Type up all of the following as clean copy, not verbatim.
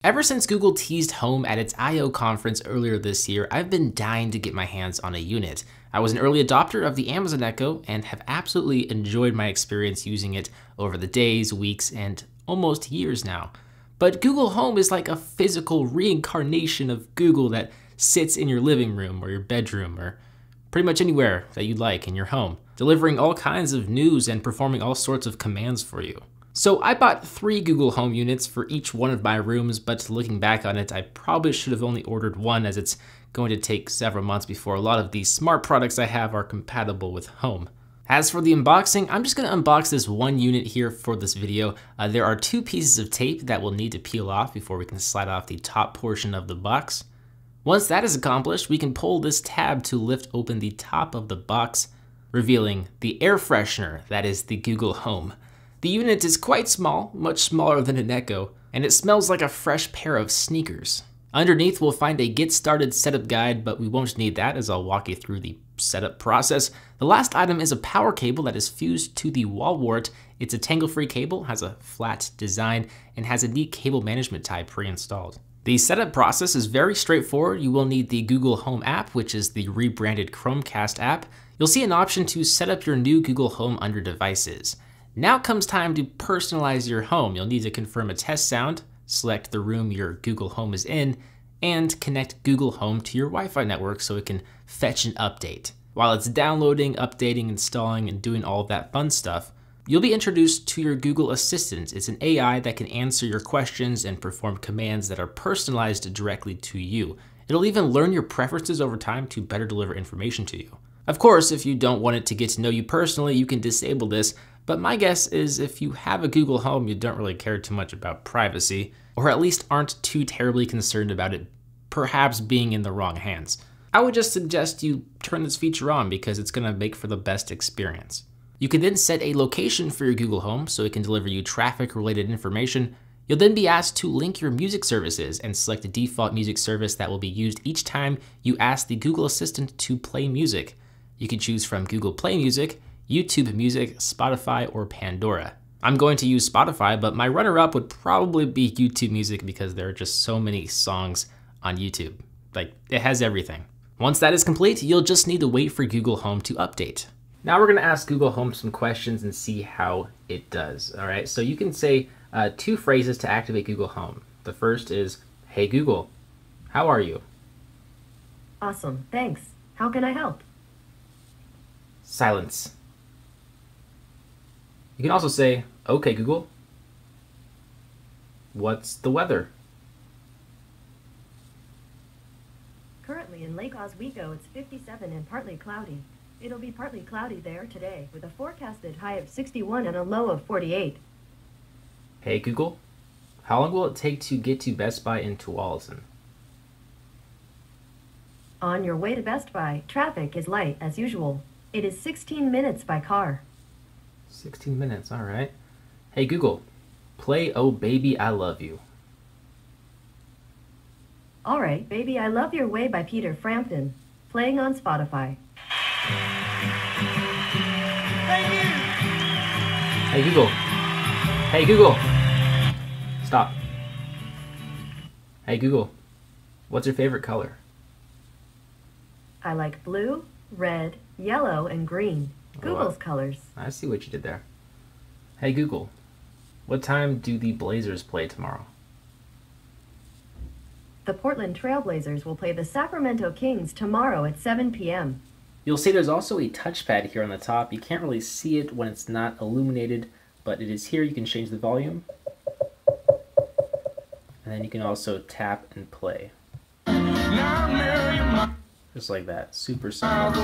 Ever since Google teased Home at its I/O conference earlier this year, I've been dying to get my hands on a unit. I was an early adopter of the Amazon Echo and have absolutely enjoyed my experience using it over the days, weeks, and almost years now. But Google Home is like a physical reincarnation of Google that sits in your living room or your bedroom or pretty much anywhere that you'd like in your home, delivering all kinds of news and performing all sorts of commands for you. So I bought 3 Google Home units for each one of my rooms, but looking back on it, I probably should have only ordered one, as it's going to take several months before a lot of these smart products I have are compatible with Home. As for the unboxing, I'm just gonna unbox this one unit here for this video. There are 2 pieces of tape that will need to peel off before we can slide off the top portion of the box. Once that is accomplished, we can pull this tab to lift open the top of the box, revealing the air freshener that is the Google Home. The unit is quite small, much smaller than an Echo, and it smells like a fresh pair of sneakers. Underneath, we'll find a get started setup guide, but we won't need that as I'll walk you through the setup process. The last item is a power cable that is fused to the wall wart. It's a tangle-free cable, has a flat design, and has a neat cable management tie pre-installed. The setup process is very straightforward. You will need the Google Home app, which is the rebranded Chromecast app. You'll see an option to set up your new Google Home under devices. Now comes time to personalize your home. You'll need to confirm a test sound, select the room your Google Home is in, and connect Google Home to your Wi-Fi network so it can fetch an update. While it's downloading, updating, installing, and doing all of that fun stuff, you'll be introduced to your Google Assistant. It's an AI that can answer your questions and perform commands that are personalized directly to you. It'll even learn your preferences over time to better deliver information to you. Of course, if you don't want it to get to know you personally, you can disable this, but my guess is if you have a Google Home, you don't really care too much about privacy, or at least aren't too terribly concerned about it perhaps being in the wrong hands. I would just suggest you turn this feature on because it's gonna make for the best experience. You can then set a location for your Google Home so it can deliver you traffic-related information. You'll then be asked to link your music services and select a default music service that will be used each time you ask the Google Assistant to play music. You can choose from Google Play Music, YouTube Music, Spotify, or Pandora. I'm going to use Spotify, but my runner-up would probably be YouTube Music because there are just so many songs on YouTube. Like, it has everything. Once that is complete, you'll just need to wait for Google Home to update. Now we're gonna ask Google Home some questions and see how it does, all right? So you can say 2 phrases to activate Google Home. The first is, "Hey Google, how are you?" Awesome, thanks. How can I help? Silence. You can also say, "Okay Google, what's the weather?" Currently in Lake Oswego, it's 57 and partly cloudy. It'll be partly cloudy there today with a forecasted high of 61 and a low of 48. Hey Google, how long will it take to get to Best Buy in Tualatin? On your way to Best Buy, traffic is light as usual. It is 16 minutes by car. 16 minutes, all right. Hey Google, play "Oh Baby, I Love You." All right, Baby I Love Your Way by Peter Frampton, playing on Spotify. Hey Google. Hey Google. Stop. Hey Google, what's your favorite color? I like blue, red, yellow, and green. Google's colors. I see what you did there. Hey Google, what time do the Blazers play tomorrow? The Portland Trail Blazers will play the Sacramento Kings tomorrow at 7 p.m. You'll see there's also a touchpad here on the top. You can't really see it when it's not illuminated, but it is here. You can change the volume. And then you can also tap and play. Just like that, super simple.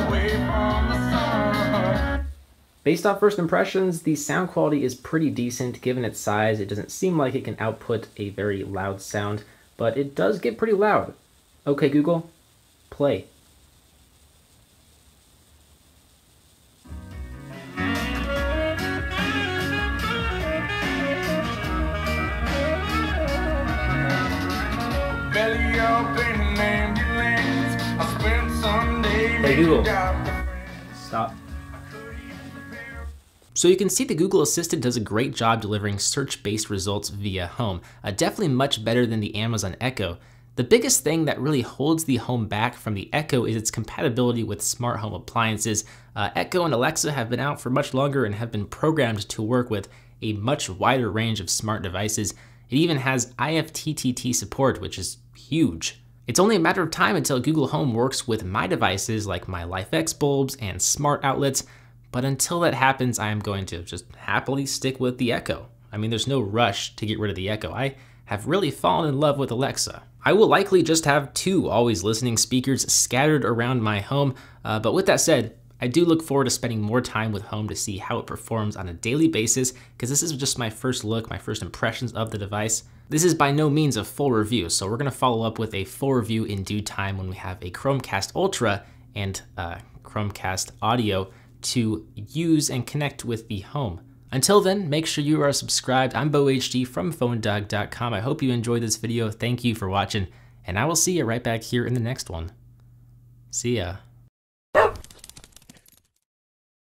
Based off first impressions, the sound quality is pretty decent. Given its size, it doesn't seem like it can output a very loud sound, but it does get pretty loud. Okay Google, play. Hey Google, stop. So you can see the Google Assistant does a great job delivering search-based results via Home, definitely much better than the Amazon Echo. The biggest thing that really holds the Home back from the Echo is its compatibility with smart home appliances. Echo and Alexa have been out for much longer and have been programmed to work with a much wider range of smart devices. It even has IFTTT support, which is huge. It's only a matter of time until Google Home works with my devices like my LifeX bulbs and smart outlets, but until that happens, I am going to just happily stick with the Echo. I mean, there's no rush to get rid of the Echo. I have really fallen in love with Alexa. I will likely just have 2 always listening speakers scattered around my home, but with that said, I do look forward to spending more time with Home to see how it performs on a daily basis, because this is just my first look, my first impressions of the device. This is by no means a full review, so we're gonna follow up with a full review in due time when we have a Chromecast Ultra and Chromecast Audio to use and connect with the Home. Until then, make sure you are subscribed. I'm BoHD from PhoneDog.com. I hope you enjoyed this video. Thank you for watching, and I will see you right back here in the next one. See ya.